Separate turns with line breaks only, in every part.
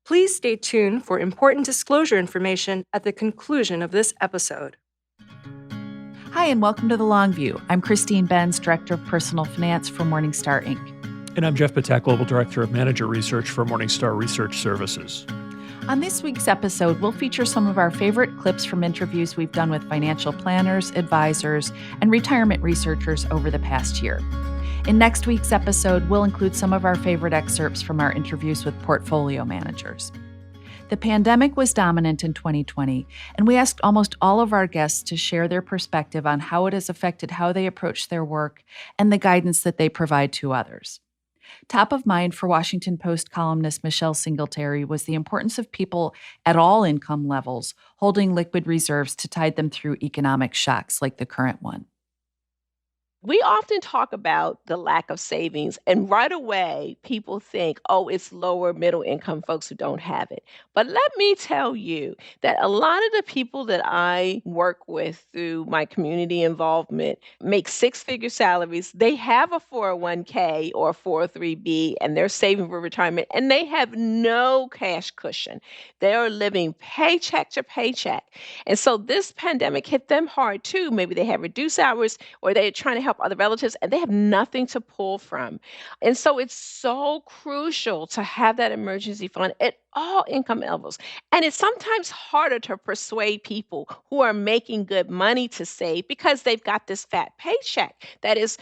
Please stay tuned for important disclosure information at the conclusion of this episode.
Hi, and welcome to The Long View. I'm Christine Benz, Director of Personal Finance for Morningstar, Inc.
And I'm Jeff Patak, Global Director of Manager Research for Morningstar Research Services.
On this week's episode, we'll feature some of our favorite clips from interviews we've done with financial planners, advisors, and retirement researchers over the past year. In next week's episode, we'll include some of our favorite excerpts from our interviews with portfolio managers. The pandemic was dominant in 2020, and we asked almost all of our guests to share their perspective on how it has affected how they approach their work and the guidance that they provide to others. Top of mind for Washington Post columnist Michelle Singletary was the importance of people at all income levels holding liquid reserves to tide them through economic shocks like the current one.
We often talk about the lack of savings, and right away, people think, oh, it's lower middle income folks who don't have it. But let me tell you that a lot of the people that I work with through my community involvement make six-figure salaries. They have a 401k or a 403b, and they're saving for retirement, and they have no cash cushion. They are living paycheck to paycheck. And so this pandemic hit them hard too. Maybe they have reduced hours or they're trying to help other relatives and they have nothing to pull from. And so it's so crucial to have that emergency fund at all income levels. And it's sometimes harder to persuade people who are making good money to save because they've got this fat paycheck that is,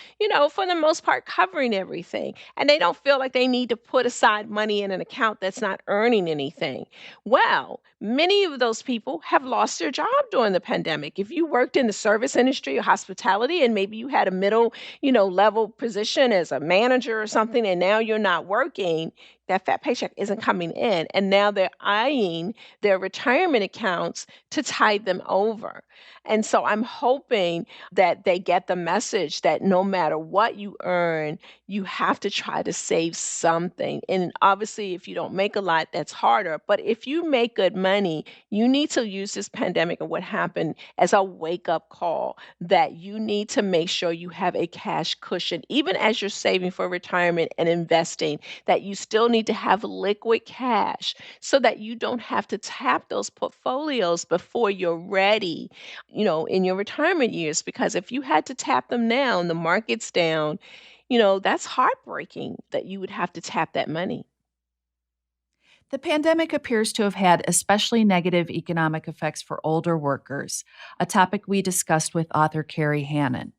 for the most part covering everything. And they don't feel like they need to put aside money in an account that's not earning anything. Well, many of those people have lost their job during the pandemic. If you worked in the service industry or hospitality and maybe you had a middle, level position as a manager or something, and now you're not working, that fat paycheck isn't coming in. And now they're eyeing their retirement accounts to tide them over. And so I'm hoping that they get the message that no matter what you earn, you have to try to save something. And obviously, if you don't make a lot, that's harder. But if you make good money, you need to use this pandemic and what happened as a wake up call that you need to make sure you have a cash cushion, even as you're saving for retirement and investing, that you still need to have liquid cash so that you don't have to tap those portfolios before you're ready, in your retirement years. Because if you had to tap them now and the market's down, that's heartbreaking that you would have to tap that money.
The pandemic appears to have had especially negative economic effects for older workers, a topic we discussed with author Carrie Hannon.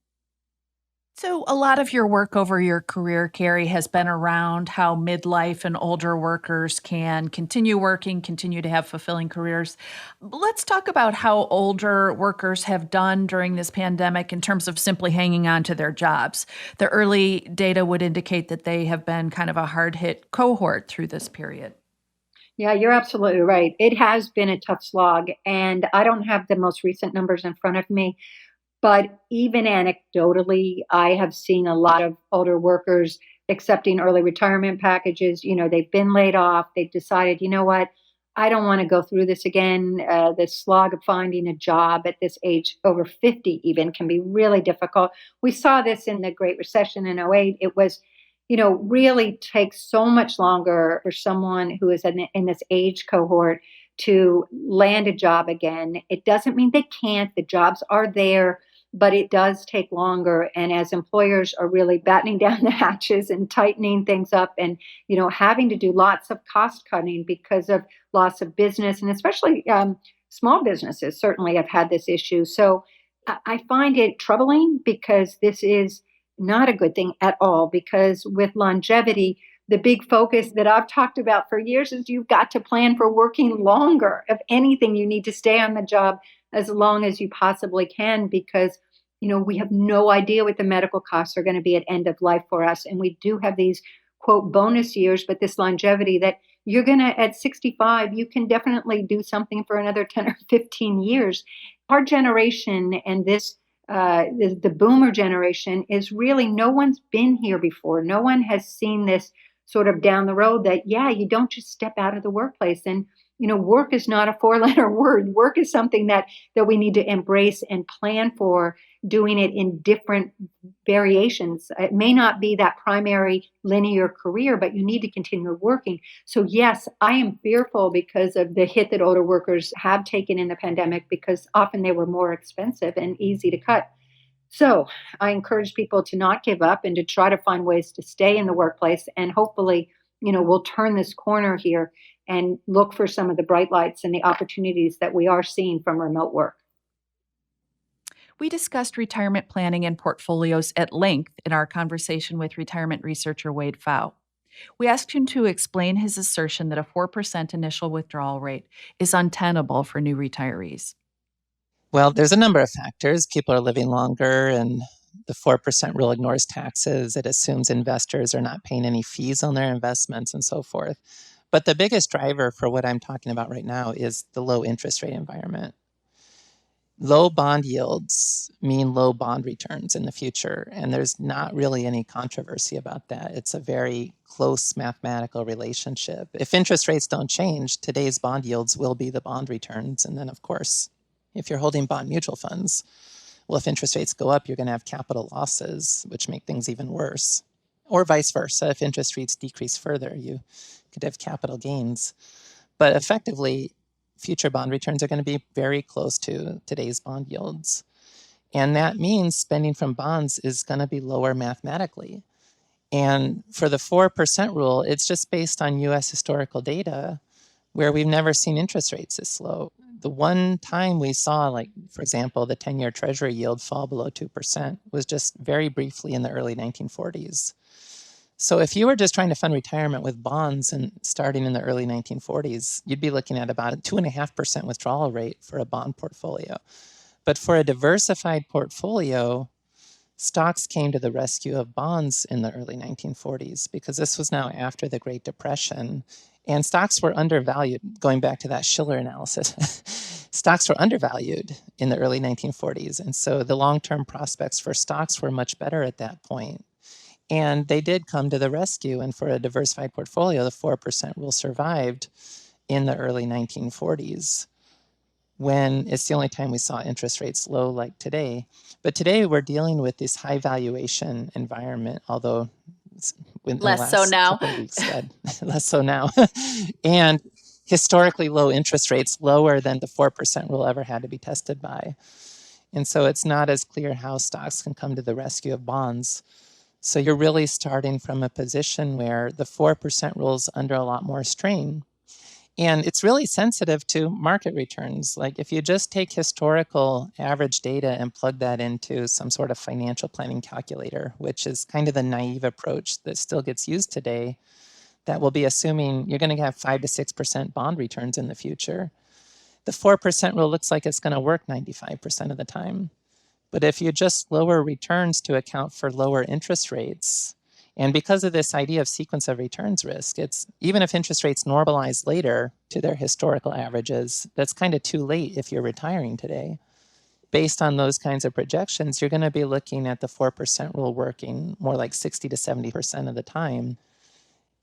So a lot of your work over your career, Carrie, has been around how midlife and older workers can continue working, continue to have fulfilling careers. Let's talk about how older workers have done during this pandemic in terms of simply hanging on to their jobs. The early data would indicate that they have been kind of a hard-hit cohort through this period.
Yeah, you're absolutely right. It has been a tough slog, and I don't have the most recent numbers in front of me. But even anecdotally, I have seen a lot of older workers accepting early retirement packages. They've been laid off. They've decided, you know what, I don't want to go through this again. The slog of finding a job at this age, over 50 even, can be really difficult. We saw this in the Great Recession in '08. It was, really takes so much longer for someone who is in this age cohort to land a job again. It doesn't mean they can't. The jobs are there, but it does take longer. And as employers are really battening down the hatches and tightening things up and, having to do lots of cost cutting because of loss of business, and especially small businesses certainly have had this issue. So I find it troubling because this is not a good thing at all, because with longevity, the big focus that I've talked about for years is you've got to plan for working longer. If anything, you need to stay on the job as long as you possibly can, because we have no idea what the medical costs are going to be at end of life for us. And we do have these, quote, bonus years, but this longevity that you're going to, at 65, you can definitely do something for another 10 or 15 years. Our generation and the boomer generation is really, no one's been here before. No one has seen this sort of down the road that, yeah, you don't just step out of the workplace. And, work is not a four-letter word. Work is something that we need to embrace and plan for, doing it in different variations. It may not be that primary linear career, but you need to continue working. So yes, I am fearful because of the hit that older workers have taken in the pandemic, because often they were more expensive and easy to cut. So I encourage people to not give up and to try to find ways to stay in the workplace. And hopefully, we'll turn this corner here and look for some of the bright lights and the opportunities that we are seeing from remote work.
We discussed retirement planning and portfolios at length in our conversation with retirement researcher Wade Pfau. We asked him to explain his assertion that a 4% initial withdrawal rate is untenable for new retirees.
Well, there's a number of factors. People are living longer, and the 4% rule ignores taxes. It assumes investors are not paying any fees on their investments and so forth. But the biggest driver for what I'm talking about right now is the low interest rate environment. Low bond yields mean low bond returns in the future, and there's not really any controversy about that. It's a very close mathematical relationship. If interest rates don't change, today's bond yields will be the bond returns. And then, of course, if you're holding bond mutual funds, well, if interest rates go up, you're going to have capital losses, which make things even worse. Or vice versa. If interest rates decrease further, you could have capital gains. But effectively, future bond returns are going to be very close to today's bond yields. And that means spending from bonds is going to be lower mathematically. And for the 4% rule, it's just based on US historical data where we've never seen interest rates this low. The one time we saw, like, for example, the 10-year Treasury yield fall below 2% was just very briefly in the early 1940s. So if you were just trying to fund retirement with bonds and starting in the early 1940s, you'd be looking at about a 2.5% withdrawal rate for a bond portfolio. But for a diversified portfolio, stocks came to the rescue of bonds in the early 1940s, because this was now after the Great Depression. And stocks were undervalued, going back to that Shiller analysis. Stocks were undervalued in the early 1940s. And so the long-term prospects for stocks were much better at that point. And they did come to the rescue. And for a diversified portfolio, the 4% rule survived in the early 1940s, when it's the only time we saw interest rates low like today. But today we're dealing with this high valuation environment, although in the
Less so
last
now.
couple of weeks, less so now. And historically low interest rates, lower than the 4% rule ever had to be tested by. And so it's not as clear how stocks can come to the rescue of bonds. So you're really starting from a position where the 4% rule is under a lot more strain. And it's really sensitive to market returns. Like, if you just take historical average data and plug that into some sort of financial planning calculator, which is kind of the naive approach that still gets used today, that will be assuming you're going to have 5 to 6% bond returns in the future. The 4% rule looks like it's going to work 95% of the time. But if you just lower returns to account for lower interest rates, and because of this idea of sequence of returns risk, it's even if interest rates normalize later to their historical averages, that's kind of too late if you're retiring today. Based on those kinds of projections, you're going to be looking at the 4% rule working more like 60 to 70% of the time.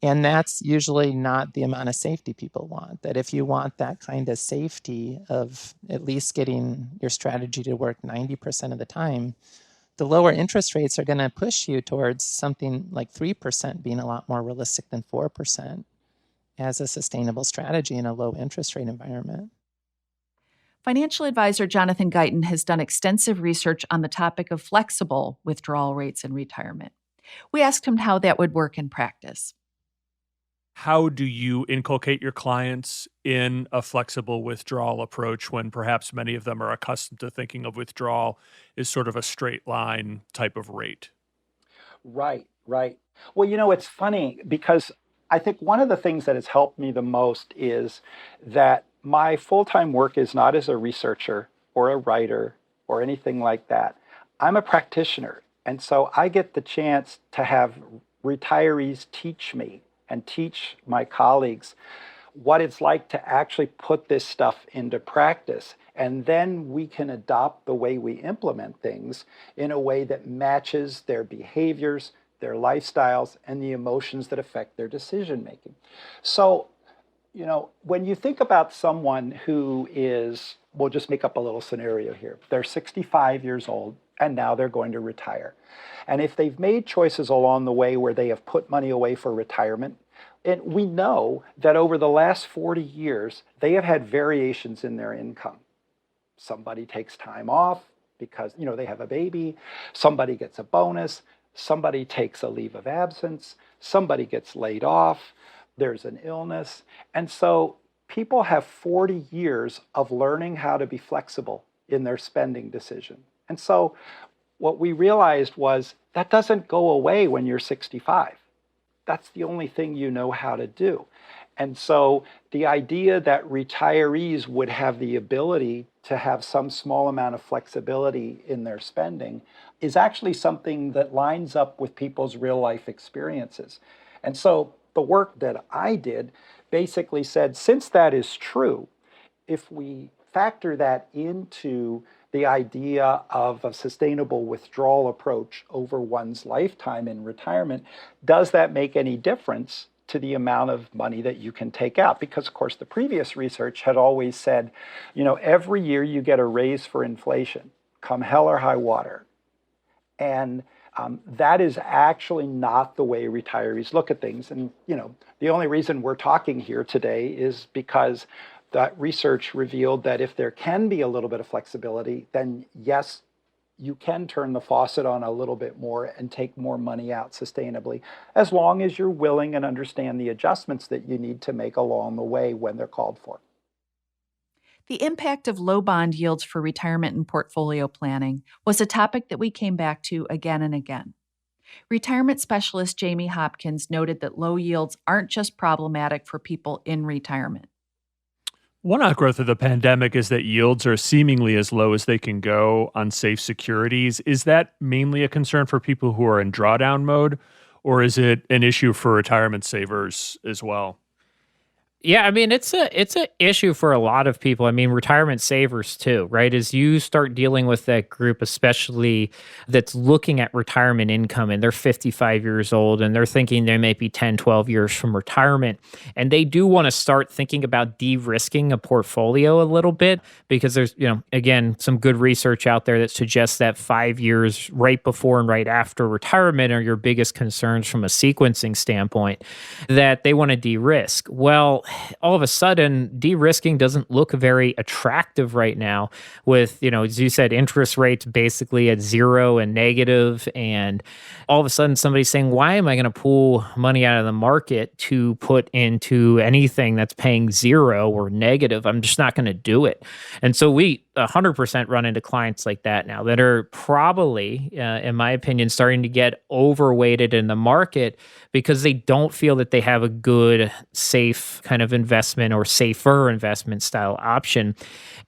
And that's usually not the amount of safety people want. That if you want that kind of safety of at least getting your strategy to work 90% of the time, the lower interest rates are going to push you towards something like 3% being a lot more realistic than 4% as a sustainable strategy in a low interest rate environment.
Financial advisor Jonathan Guyton has done extensive research on the topic of flexible withdrawal rates in retirement. We asked him how that would work in practice.
How do you inculcate your clients in a flexible withdrawal approach when perhaps many of them are accustomed to thinking of withdrawal as sort of a straight line type of rate?
Right, right. Well, it's funny because I think one of the things that has helped me the most is that my full-time work is not as a researcher or a writer or anything like that. I'm a practitioner. And so I get the chance to have retirees teach me and teach my colleagues what it's like to actually put this stuff into practice. And then we can adopt the way we implement things in a way that matches their behaviors, their lifestyles, and the emotions that affect their decision making. So, when you think about someone who is, we'll just make up a little scenario here. They're 65 years old and now they're going to retire. And if they've made choices along the way where they have put money away for retirement, and we know that over the last 40 years, they have had variations in their income. Somebody takes time off because, they have a baby. Somebody gets a bonus. Somebody takes a leave of absence. Somebody gets laid off. There's an illness. And so people have 40 years of learning how to be flexible in their spending decision. And so what we realized was that doesn't go away when you're 65. That's the only thing you know how to do. And so the idea that retirees would have the ability to have some small amount of flexibility in their spending is actually something that lines up with people's real life experiences. And so the work that I did basically said, since that is true, if we factor that into the idea of a sustainable withdrawal approach over one's lifetime in retirement, does that make any difference to the amount of money that you can take out? Because, of course, the previous research had always said, every year you get a raise for inflation, come hell or high water. And that is actually not the way retirees look at things. And, the only reason we're talking here today is because that research revealed that if there can be a little bit of flexibility, then yes, you can turn the faucet on a little bit more and take more money out sustainably, as long as you're willing and understand the adjustments that you need to make along the way when they're called for.
The impact of low bond yields for retirement and portfolio planning was a topic that we came back to again and again. Retirement specialist Jamie Hopkins noted that low yields aren't just problematic for people in retirement.
One outgrowth of the pandemic is that yields are seemingly as low as they can go on safe securities. Is that mainly a concern for people who are in drawdown mode, or is it an issue for retirement savers as well?
Yeah, I mean, it's a issue for a lot of people. I mean, retirement savers too, right? As you start dealing with that group, especially that's looking at retirement income and they're 55 years old and they're thinking they may be 10, 12 years from retirement. And they do want to start thinking about de-risking a portfolio a little bit because there's, again, some good research out there that suggests that 5 years right before and right after retirement are your biggest concerns from a sequencing standpoint, that they want to de-risk. Well, all of a sudden, de-risking doesn't look very attractive right now with, as you said, interest rates basically at zero and negative. And all of a sudden, somebody's saying, why am I going to pull money out of the market to put into anything that's paying zero or negative? I'm just not going to do it. And so we 100% run into clients like that now that are probably, in my opinion, starting to get overweighted in the market because they don't feel that they have a good, safe kind of investment or safer investment style option.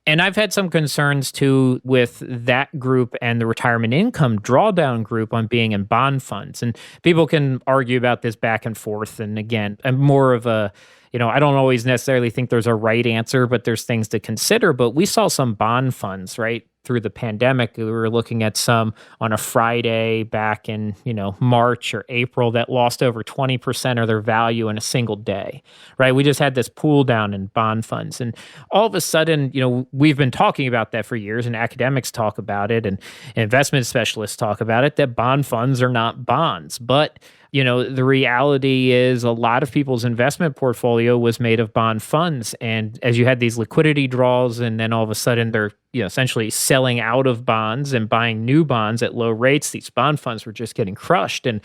And I've had some concerns too with that group and the retirement income drawdown group on being in bond funds. And people can argue about this back and forth. And again, I'm more of a I don't always necessarily think there's a right answer, but there's things to consider. But we saw some bond funds, right, through the pandemic. We were looking at some on a Friday back in, March or April that lost over 20% of their value in a single day, right? We just had this pull down in bond funds. And all of a sudden, we've been talking about that for years and academics talk about it and investment specialists talk about it, that bond funds are not bonds. But the reality is a lot of people's investment portfolio was made of bond funds. And as you had these liquidity draws, and then all of a sudden they're essentially selling out of bonds and buying new bonds at low rates, these bond funds were just getting crushed. And,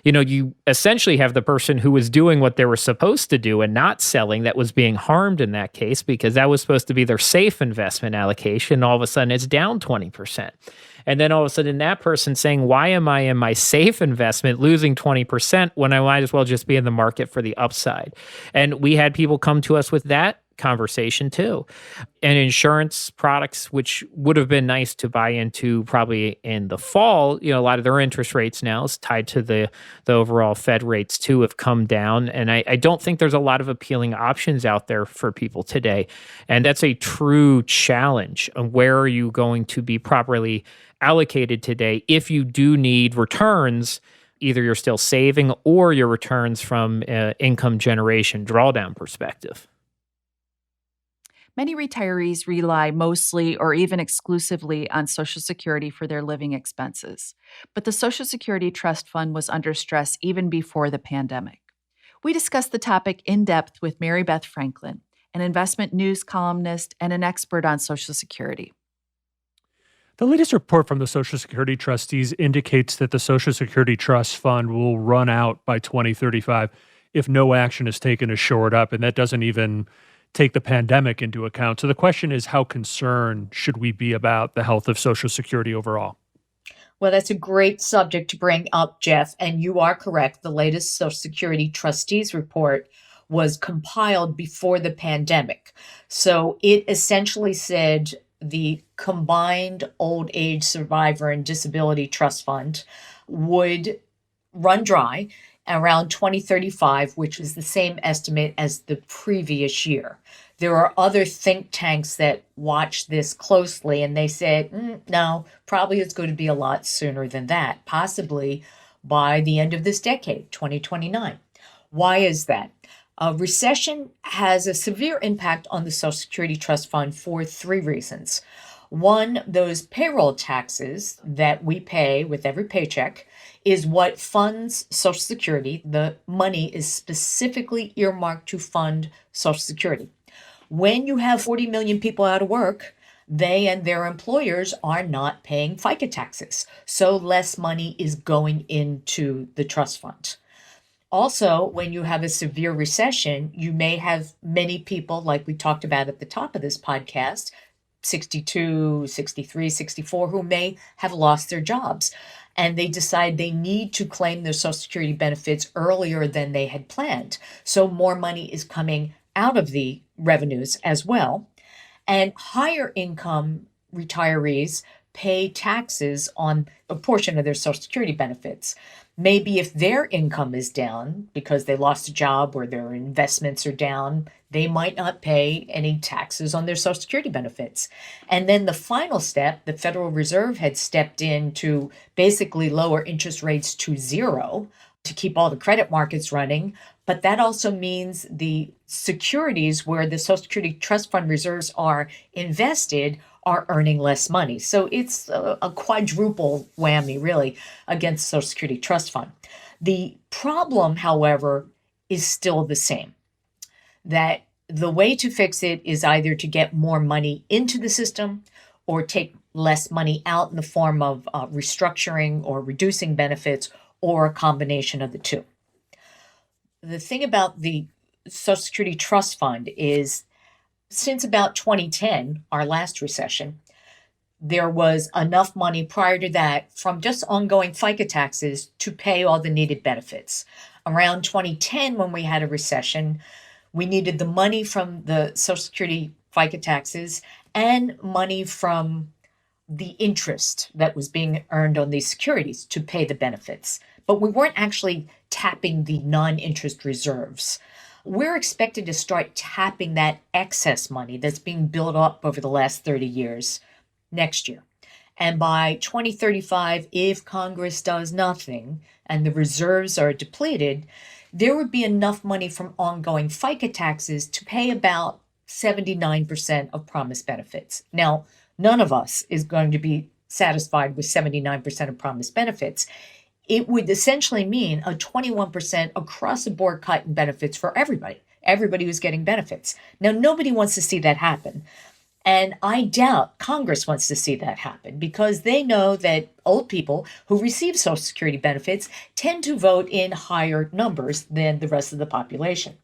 you essentially have the person who was doing what they were supposed to do and not selling that was being harmed in that case because that was supposed to be their safe investment allocation. All of a sudden it's down 20%. And then all of a sudden that person saying, why am I in my safe investment losing 20% when I might as well just be in the market for the upside? And we had people come to us with that conversation too. And insurance products, which would have been nice to buy into probably in the fall, a lot of their interest rates now is tied to the overall Fed rates too have come down. And I don't think there's a lot of appealing options out there for people today. And that's a true challenge. Where are you going to be properly allocated today if you do need returns either you're still saving or your returns from income generation drawdown perspective.
Many retirees rely mostly or even exclusively on Social Security for their living expenses. But the Social Security Trust Fund was under stress even before the pandemic. We discussed the topic in depth with Mary Beth Franklin, an investment news columnist and an expert on Social Security.
The latest report from the Social Security trustees indicates that the Social Security Trust Fund will run out by 2035 if no action is taken to shore it up, and that doesn't even take the pandemic into account. So the question is, how concerned should we be about the health of Social Security overall?
Well, that's a great subject to bring up, Jeff. And you are correct. The latest Social Security Trustees report was compiled before the pandemic. So it essentially said the combined old age survivor and disability trust fund would run dry around 2035, which is the same estimate as the previous year. There are other think tanks that watch this closely, and they said, no, probably it's going to be a lot sooner than that, possibly by the end of this decade, 2029. Why is that? A recession has a severe impact on the Social Security Trust Fund for three reasons. One, those payroll taxes that we pay with every paycheck is what funds Social Security. The money is specifically earmarked to fund Social Security. When you have 40 million people out of work, they and their employers are not paying FICA taxes. So less money is going into the trust fund. Also, when you have a severe recession, you may have many people, like we talked about at the top of this podcast, 62, 63, 64, who may have lost their jobs. And they decide they need to claim their Social Security benefits earlier than they had planned. So more money is coming out of the revenues as well. And higher income retirees pay taxes on a portion of their Social Security benefits. Maybe if their income is down because they lost a job or their investments are down, they might not pay any taxes on their Social Security benefits. And then the final step, the Federal Reserve had stepped in to basically lower interest rates to zero to keep all the credit markets running. But that also means the securities where the Social Security Trust Fund reserves are invested are earning less money. So it's a quadruple whammy, really, against Social Security Trust Fund. The problem, however, is still the same, that the way to fix it is either to get more money into the system or take less money out in the form of restructuring or reducing benefits or a combination of the two. The thing about the Social Security Trust Fund is since about 2010, our last recession, there was enough money prior to that from just ongoing FICA taxes to pay all the needed benefits. Around 2010, when we had a recession, we needed the money from the Social Security FICA taxes and money from the interest that was being earned on these securities to pay the benefits. But we weren't actually tapping the non-interest reserves. We're expected to start tapping that excess money that's being built up over the last 30 years next year. And by 2035, if Congress does nothing and the reserves are depleted, there would be enough money from ongoing FICA taxes to pay about 79% of promised benefits. Now, none of us is going to be satisfied with 79% of promised benefits. It would essentially mean a 21% across the board cut in benefits for everybody who's getting benefits. Now, nobody wants to see that happen. And I doubt Congress wants to see that happen because they know that old people who receive Social Security benefits tend to vote in higher numbers than the rest of the population.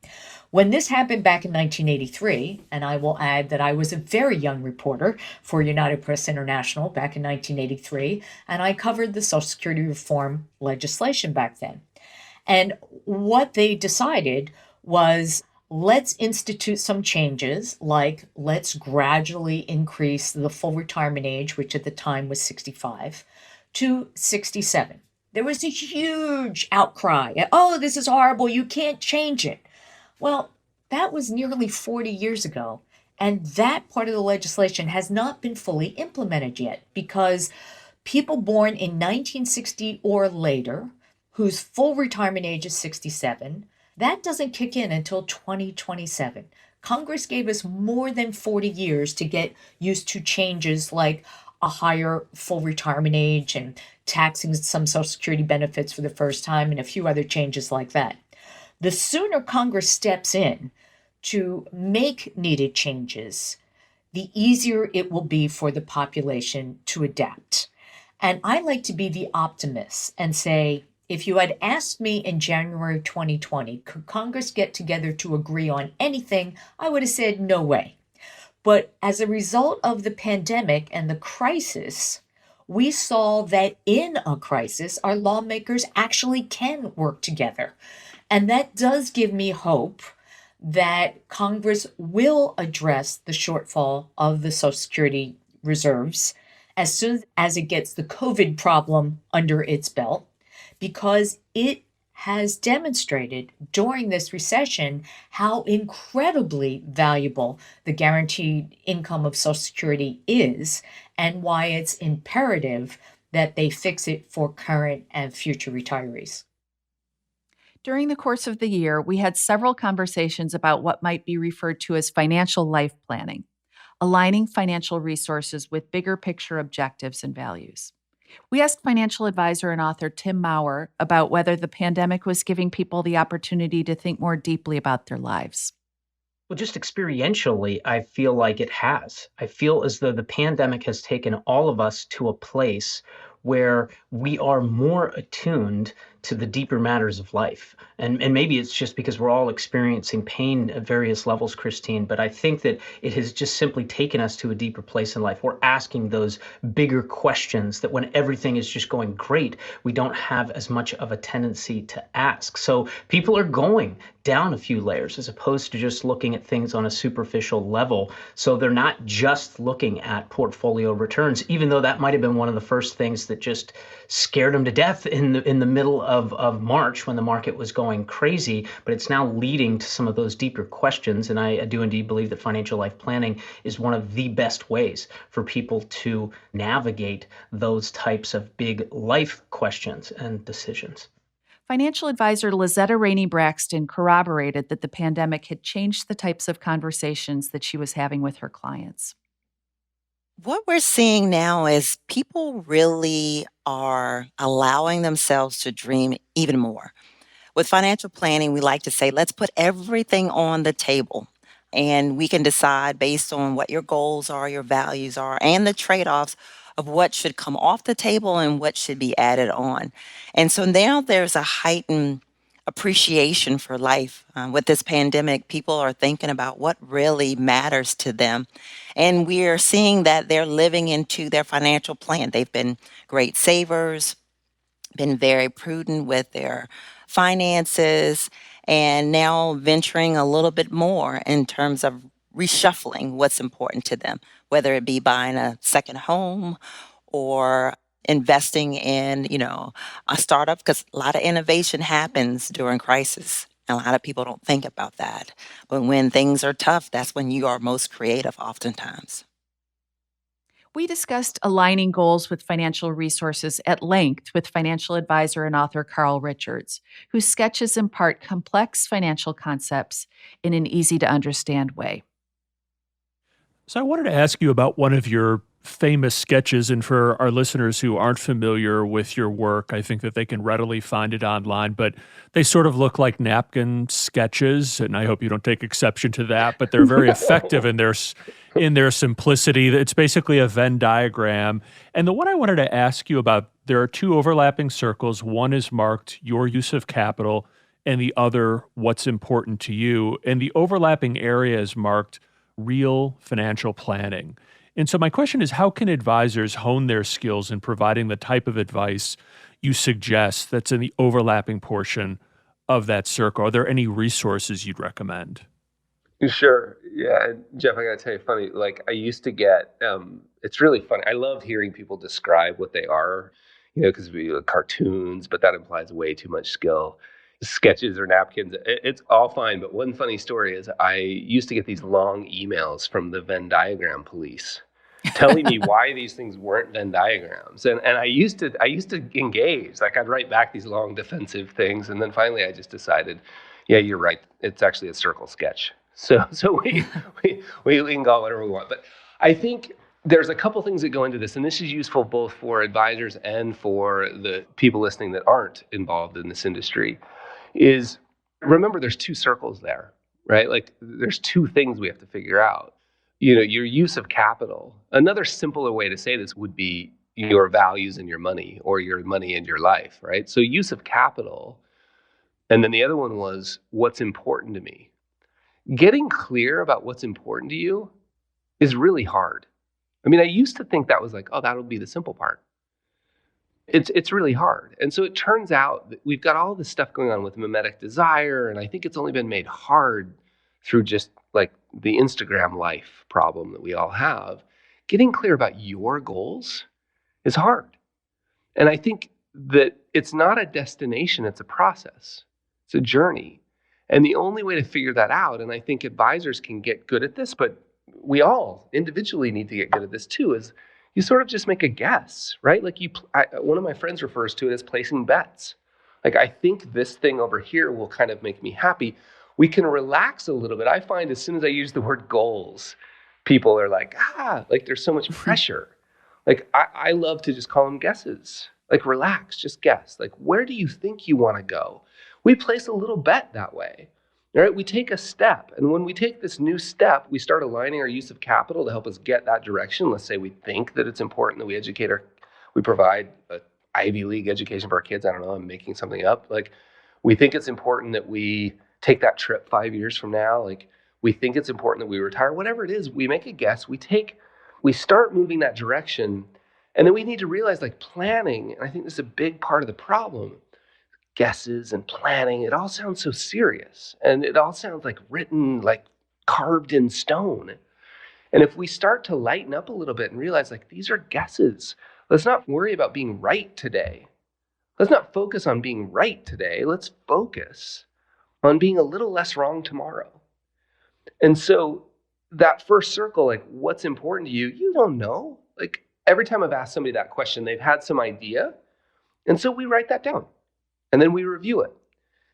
When this happened back in 1983, and I will add that I was a very young reporter for United Press International back in 1983, and I covered the Social Security reform legislation back then. And what they decided was, let's institute some changes, like let's gradually increase the full retirement age, which at the time was 65, to 67. There was a huge outcry. Oh, this is horrible. You can't change it. Well, that was nearly 40 years ago, and that part of the legislation has not been fully implemented yet because people born in 1960 or later whose full retirement age is 67. That doesn't kick in until 2027. Congress gave us more than 40 years to get used to changes like a higher full retirement age and taxing some Social Security benefits for the first time and a few other changes like that. The sooner Congress steps in to make needed changes, the easier it will be for the population to adapt. And I like to be the optimist and say, if you had asked me in January 2020, could Congress get together to agree on anything? I would have said no way. But as a result of the pandemic and the crisis, we saw that in a crisis, our lawmakers actually can work together. And that does give me hope that Congress will address the shortfall of the Social Security reserves as soon as it gets the COVID problem under its belt, because it has demonstrated during this recession how incredibly valuable the guaranteed income of Social Security is and why it's imperative that they fix it for current and future retirees.
During the course of the year, we had several conversations about what might be referred to as financial life planning, aligning financial resources with bigger picture objectives and values. We asked financial advisor and author Tim Maurer about whether the pandemic was giving people the opportunity to think more deeply about their lives.
Well, just experientially, I feel like it has. I feel as though the pandemic has taken all of us to a place where we are more attuned to the deeper matters of life. And maybe it's just because we're all experiencing pain at various levels, Christine, but I think that it has just simply taken us to a deeper place in life. We're asking those bigger questions that when everything is just going great, we don't have as much of a tendency to ask. So people are going down a few layers as opposed to just looking at things on a superficial level. So they're not just looking at portfolio returns, even though that might have been one of the first things that just scared them to death in the middle of March when the market was going crazy. But it's now leading to some of those deeper questions. And I do indeed believe that financial life planning is one of the best ways for people to navigate those types of big life questions and decisions.
Financial advisor Lizetta Rainey Braxton corroborated that the pandemic had changed the types of conversations that she was having with her clients.
What we're seeing now is people really are allowing themselves to dream even more. With financial planning, we like to say, let's put everything on the table. And we can decide based on what your goals are, your values are, and the trade offs of what should come off the table and what should be added on. And so now there's a heightened appreciation for life. With this pandemic, people are thinking about what really matters to them. And we're seeing that they're living into their financial plan. They've been great savers, been very prudent with their finances, and now venturing a little bit more in terms of reshuffling what's important to them, whether it be buying a second home or investing in, a startup, because a lot of innovation happens during crisis. A lot of people don't think about that. But when things are tough, that's when you are most creative oftentimes.
We discussed aligning goals with financial resources at length with financial advisor and author Carl Richards, whose sketches impart complex financial concepts in an easy to understand way.
So I wanted to ask you about one of your famous sketches, and for our listeners who aren't familiar with your work, I think that they can readily find it online, but they sort of look like napkin sketches, and I hope you don't take exception to that, but they're very effective in their simplicity. It's basically a Venn diagram. And the one I wanted to ask you about, there are two overlapping circles. One is marked your use of capital, and the other what's important to you. And the overlapping area is marked real financial planning. And so my question is, how can advisors hone their skills in providing the type of advice you suggest that's in the overlapping portion of that circle? Are there any resources you'd recommend?
Sure. Yeah. And Jeff, I got to tell you, funny, like I used to get, it's really funny. I love hearing people describe what they are, because we cartoons, but that implies way too much skill. Sketches or napkins, it's all fine. But one funny story is I used to get these long emails from the Venn diagram police. telling me why these things weren't Venn diagrams. And I used to engage. Like I'd write back these long defensive things, and then finally I just decided, yeah, you're right. It's actually a circle sketch. So we can call it whatever we want. But I think there's a couple things that go into this, and this is useful both for advisors and for the people listening that aren't involved in this industry, is remember there's two circles there, right? Like there's two things we have to figure out. Your use of capital. Another simpler way to say this would be your values and your money, or your money and your life, right? So use of capital. And then the other one was what's important to me. Getting clear about what's important to you is really hard. I mean, I used to think that was like, oh, that'll be the simple part. It's really hard. And so it turns out that we've got all this stuff going on with mimetic desire, and I think it's only been made hard through just like the Instagram life problem that we all have. Getting clear about your goals is hard. And I think that it's not a destination, it's a process. It's a journey. And the only way to figure that out, and I think advisors can get good at this, but we all individually need to get good at this too, is you sort of just make a guess, right? Like one of my friends refers to it as placing bets. Like, I think this thing over here will kind of make me happy. We can relax a little bit. I find as soon as I use the word goals, people are like, like there's so much pressure. Like I love to just call them guesses. Like relax, just guess. Like, where do you think you want to go? We place a little bet that way. All right, we take a step. And when we take this new step, we start aligning our use of capital to help us get that direction. Let's say we think that it's important that we provide an Ivy League education for our kids. I don't know, I'm making something up. Like, we think it's important that we take that trip 5 years from now. Like, we think it's important that we retire. Whatever it is, we make a guess. We start moving that direction. And then we need to realize, like, planning, and I think this is a big part of the problem, guesses and planning, it all sounds so serious. And it all sounds like written, like carved in stone. And if we start to lighten up a little bit and realize, like, these are guesses, let's not worry about being right today. Let's not focus on being right today. Let's focus on being a little less wrong tomorrow. And so that first circle, like, what's important to you? You don't know. Like, every time I've asked somebody that question, they've had some idea. And so we write that down and then we review it.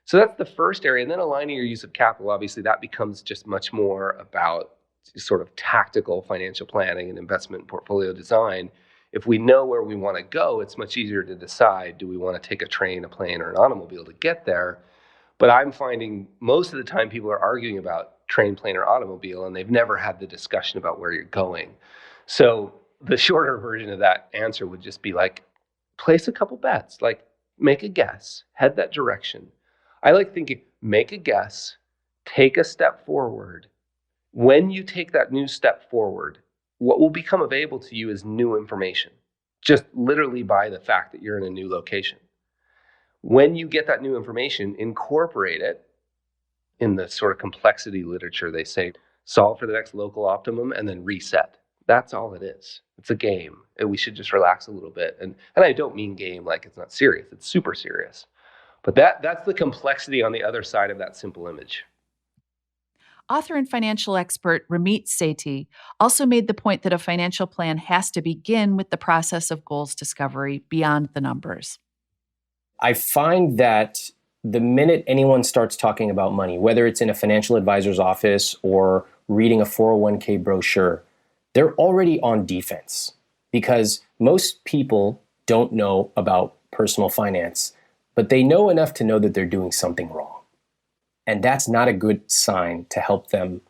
So that's the first area. And then aligning your use of capital, obviously that becomes just much more about sort of tactical financial planning and investment portfolio design. If we know where we want to go, it's much easier to decide, do we want to take a train, a plane, or an automobile to get there? But I'm finding most of the time people are arguing about train, plane, or automobile, and they've never had the discussion about where you're going. So the shorter version of that answer would just be like, place a couple bets, like make a guess, head that direction. I like thinking, make a guess, take a step forward. When you take that new step forward, what will become available to you is new information, just literally by the fact that you're in a new location. When you get that new information, incorporate it in the sort of complexity literature. They say, solve for the next local optimum and then reset. That's all it is. It's a game, and we should just relax a little bit. And I don't mean game like it's not serious. It's super serious. But that's the complexity on the other side of that simple image.
Author and financial expert Ramit Sethi also made the point that a financial plan has to begin with the process of goals discovery beyond the numbers.
I find that the minute anyone starts talking about money, whether it's in a financial advisor's office or reading a 401k brochure, they're already on defense because most people don't know about personal finance, but they know enough to know that they're doing something wrong. And that's not a good sign to help them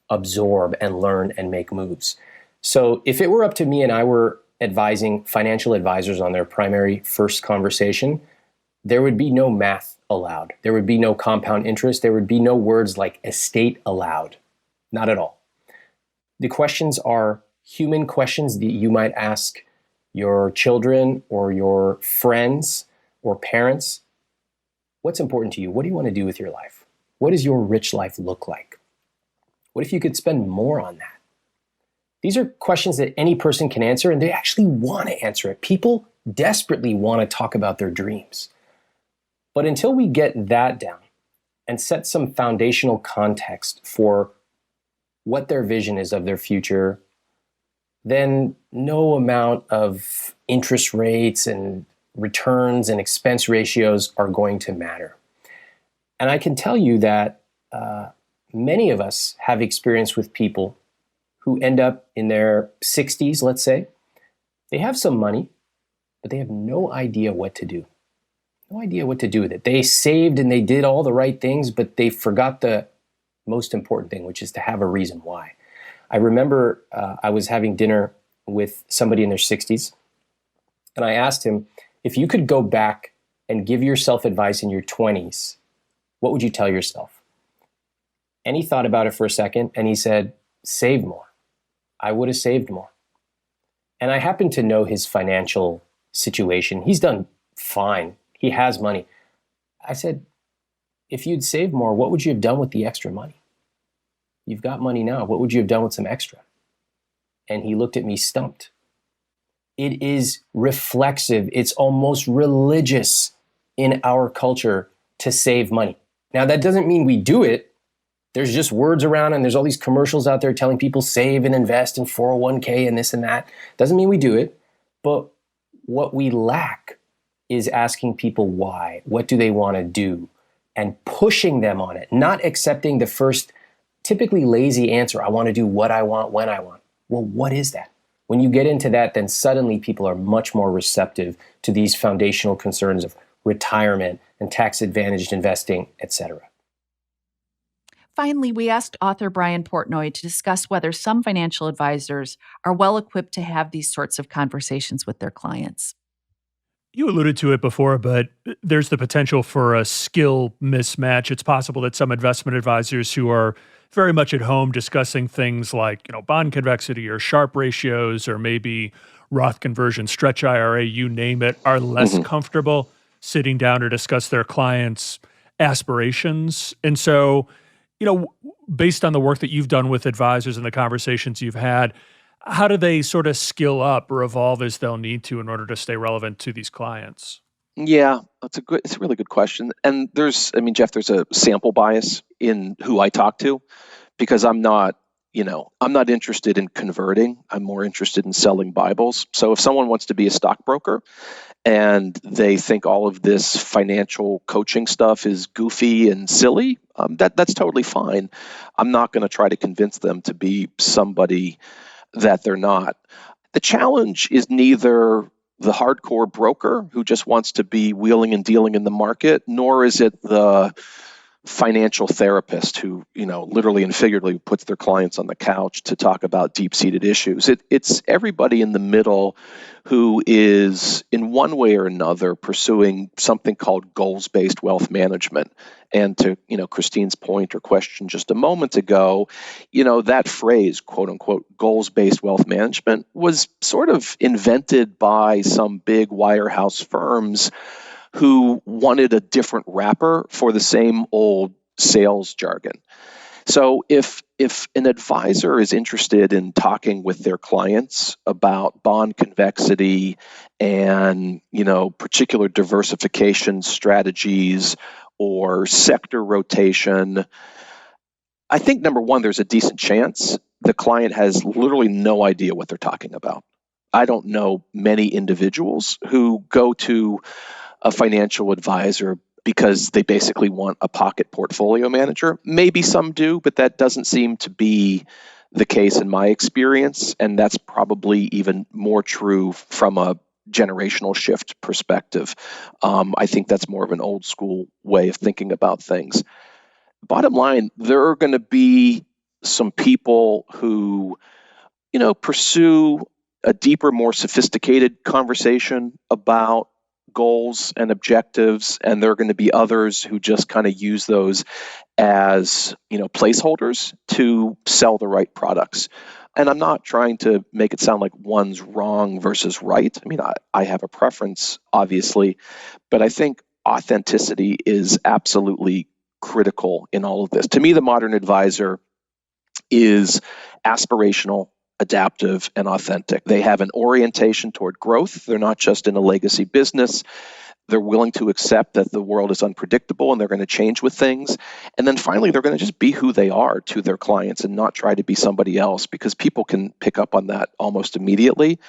absorb and learn and make moves. So if it were up to me and I were advising financial advisors on their primary first conversation, there would be no math allowed. There would be no compound interest. There would be no words like estate allowed. Not at all. The questions are human questions that you might ask your children or your friends or parents. What's important to you? What do you want to do with your life? What does your rich life look like? What if you could spend more on that? These are questions that any person can answer, and they actually want to answer it. People desperately want to talk about their dreams. But until we get that down and set some foundational context for what their vision is of their future, then no amount of interest rates and returns and expense ratios are going to matter. And I can tell you that many of us have experience with people who end up in their 60s, let's say. They have some money, but they have no idea what to do. No idea what to do with it. They saved and they did all the right things, but they forgot the most important thing, which is to have a reason why. I remember I was having dinner with somebody in their 60s, and I asked him, if you could go back and give yourself advice in your 20s, what would you tell yourself? And he thought about it for a second, and he said, save more. I would have saved more. And I happen to know his financial situation. He's done fine. He has money. I said, if you'd saved more, what would you have done with the extra money? You've got money now. What would you have done with some extra? And he looked at me stumped. It is reflexive. It's almost religious in our culture to save money. Now, that doesn't mean we do it. There's just words around and there's all these commercials out there telling people save and invest in 401k and this and that. Doesn't mean we do it. But what we lack is asking people why. What do they want to do? And pushing them on it, not accepting the first typically lazy answer. I want to do what I want, when I want. Well, what is that? When you get into that, then suddenly people are much more receptive to these foundational concerns of retirement and tax-advantaged investing, etc.
Finally, we asked author Brian Portnoy to discuss whether some financial advisors are well equipped to have these sorts of conversations with their clients.
You alluded to it before, but there's the potential for a skill mismatch. It's possible that some investment advisors who are very much at home discussing things like, bond convexity or Sharpe ratios or maybe Roth conversion, stretch IRA, you name it, are less comfortable sitting down to discuss their clients' aspirations. And so, based on the work that you've done with advisors and the conversations you've had, how do they sort of skill up or evolve as they'll need to in order to stay relevant to these clients?
Yeah, it's a really good question. And Jeff, there's a sample bias in who I talk to because I'm not interested in converting. I'm more interested in selling Bibles. So if someone wants to be a stockbroker and they think all of this financial coaching stuff is goofy and silly, that's totally fine. I'm not going to try to convince them to be somebody that they're not. The challenge is neither the hardcore broker who just wants to be wheeling and dealing in the market, nor is it the financial therapist who, literally and figuratively puts their clients on the couch to talk about deep-seated issues. It's everybody in the middle who is, in one way or another, pursuing something called goals-based wealth management. And to, Christine's point or question just a moment ago, that phrase, quote unquote, goals-based wealth management was sort of invented by some big wirehouse firms who wanted a different wrapper for the same old sales jargon. So if an advisor is interested in talking with their clients about bond convexity and, particular diversification strategies or sector rotation, I think number one, there's a decent chance the client has literally no idea what they're talking about. I don't know many individuals who go to a financial advisor because they basically want a pocket portfolio manager. Maybe some do, but that doesn't seem to be the case in my experience. And that's probably even more true from a generational shift perspective. I think that's more of an old school way of thinking about things. Bottom line, there are going to be some people who, pursue a deeper, more sophisticated conversation about goals and objectives, and there are going to be others who just kind of use those as placeholders to sell the right products. And I'm not trying to make it sound like one's wrong versus right. I have a preference, obviously, but I think authenticity is absolutely critical in all of this. To me, the modern advisor is aspirational, adaptive, and authentic. They have an orientation toward growth. They're not just in a legacy business. They're willing to accept that the world is unpredictable and they're going to change with things. And then finally, they're going to just be who they are to their clients and not try to be somebody else, because people can pick up on that almost immediately.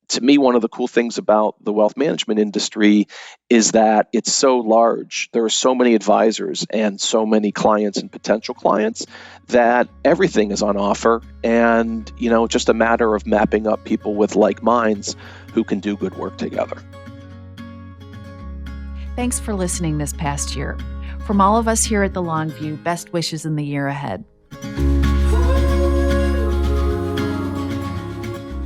To me, one of the cool things about the wealth management industry is that it's so large. There are so many advisors and so many clients and potential clients that everything is on offer. And, just a matter of mapping up people with like minds who can do good work together.
Thanks for listening this past year. From all of us here at The Long View, best wishes in the year ahead.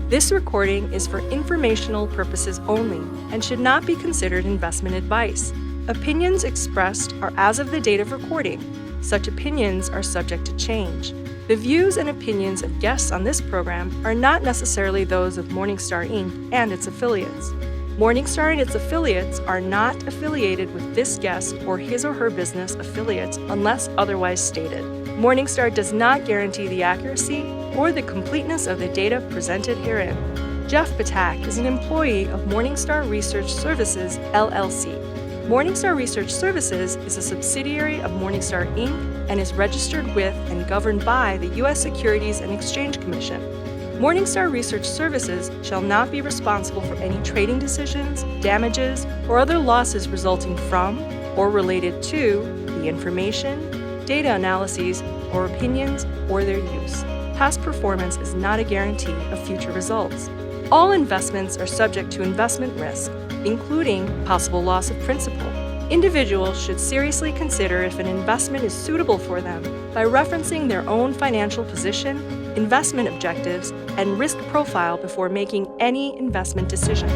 This recording is for informational purposes only and should not be considered investment advice. Opinions expressed are as of the date of recording. Such opinions are subject to change. The views and opinions of guests on this program are not necessarily those of Morningstar Inc. and its affiliates. Morningstar and its affiliates are not affiliated with this guest or his or her business affiliates unless otherwise stated. Morningstar does not guarantee the accuracy or the completeness of the data presented herein. Jeff Patak is an employee of Morningstar Research Services, LLC. Morningstar Research Services is a subsidiary of Morningstar Inc. and is registered with and governed by the U.S. Securities and Exchange Commission. Morningstar Research Services shall not be responsible for any trading decisions, damages, or other losses resulting from or related to the information, data analyses, or opinions, or their use. Past performance is not a guarantee of future results. All investments are subject to investment risk, including possible loss of principal. Individuals should seriously consider if an investment is suitable for them by referencing their own financial position, investment objectives, and risk profile before making any investment decision.